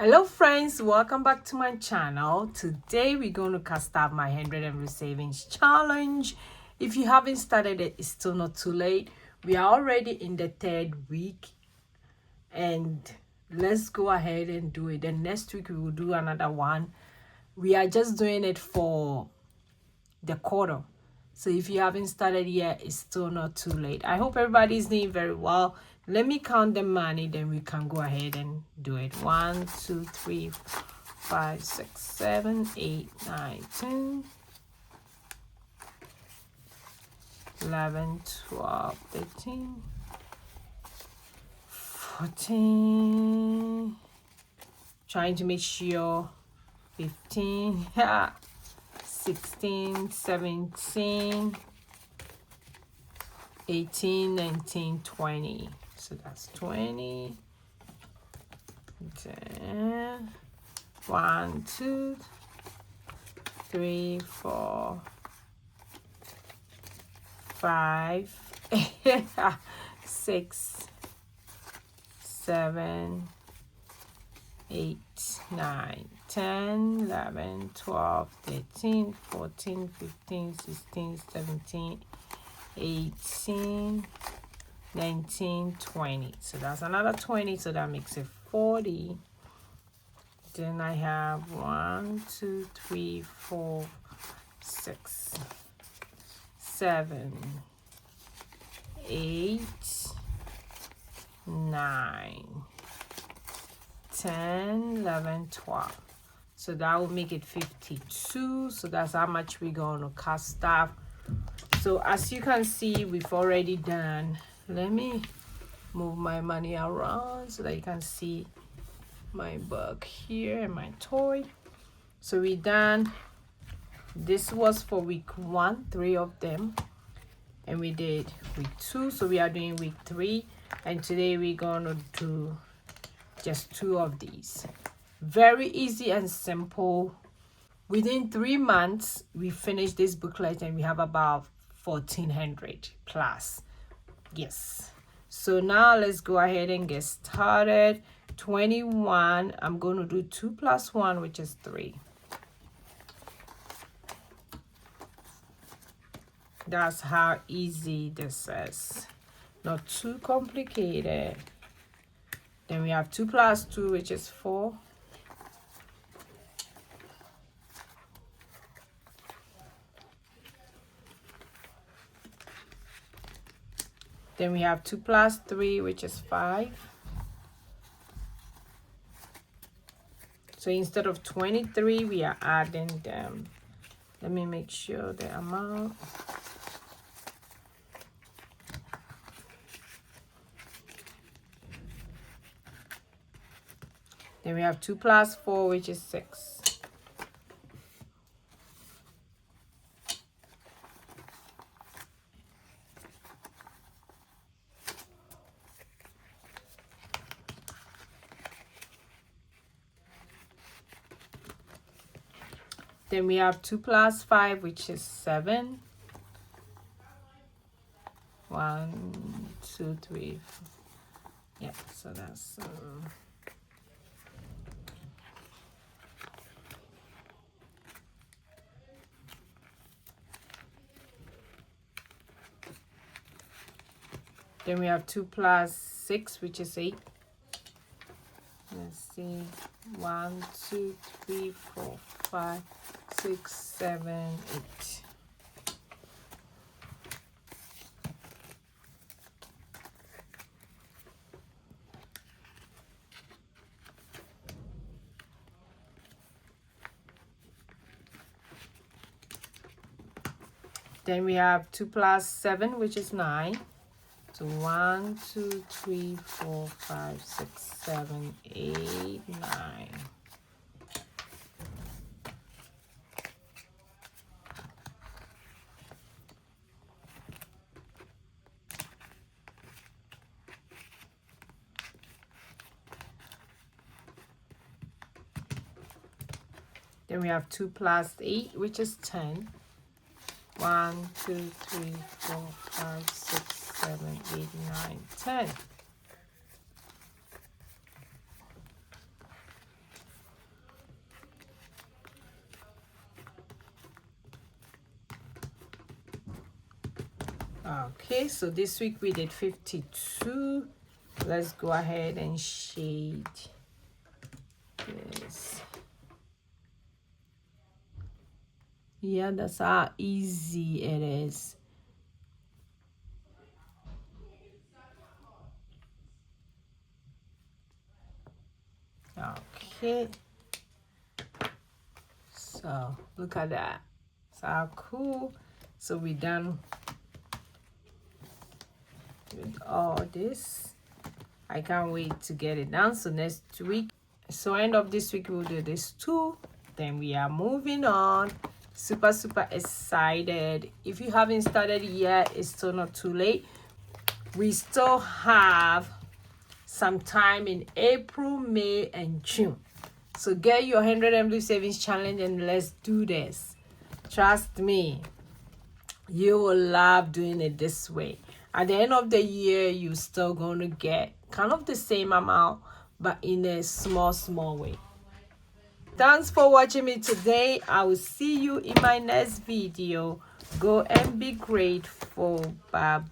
Hello friends, welcome back to my channel. Today we're going to cast out my 100 every savings challenge. If you haven't started it, it's still not too late. We are already in the third week and let's go ahead and do it. Then next week we will do another one. We are just doing it for the quarter. So if you haven't started yet, it's still not too late. I hope everybody's doing very well. Let me count the money, then we can go ahead and do it. 1, 2, 3, 5, 6, 7, 8, 9, 10, 11, 12, 13, 14. Trying to make sure 15. 16, 17, 18, 19, 20. So that's 20. 10. 1, 2, 3, 4, 5, 6, 7, 8, 9, 10, 11, 12, 13, 14, 15, 16, 17, 18, 19, 20. So that's another 20, so that makes it 40. Then I have 1, 2, 3, 4, 6, 7, 8, 9, 10, 11, 12. So that will make it 52. So that's how much we're going to cast off. So as you can see, we've already done. Let me move my money around so that you can see my bug here and my toy. So we done. This was for week 1, 3 of them. And we did week 2. So we are doing week 3. And today we're going to do just 2 of these. Very easy and simple. Within 3 months we finished this booklet and we have about 1400 plus. Yes, so now let's go ahead and get started. 21, I'm going to do 2 plus 1, which is 3. That's how easy this is, not too complicated. Then we have 2 plus 2, which is 4. Then we have 2 plus 3, which is 5. So instead of 23, we are adding them. Let me make sure the amount. Then we have 2 plus 4, which is 6. Then we have 2 plus 5, which is 7. 1, 2, 3. Yeah, so that's... Then we have 2 plus 6, which is 8. Let's see. 1, 2, 3, 4, 5, 6, 7, 8. Then we have 2 plus 7, which is 9. So 1, 2, 3, 4, 5, 6, 7, 8, 9. Then we have 2 plus 8, which is 10. 1, 2, 3, 4, 5, 6, 7, 8, 9, 10. Okay, so this week we did 52. Let's go ahead and shade this. Yeah, that's how easy it is. Okay, so look at that. So cool. So we're done with all this. I can't wait to get it done. So next week, so end of this week, we'll do this too. Then we are moving on. Super excited. If you haven't started yet, it's still not too late. We still have some time in April, May, and June. So get your 100 MW savings challenge and let's do this. Trust me, you will love doing it this way. At the end of the year, you're still going to get kind of the same amount, but in a small way. Thanks for watching me today. I will see you in my next video. Go and be grateful. Bye.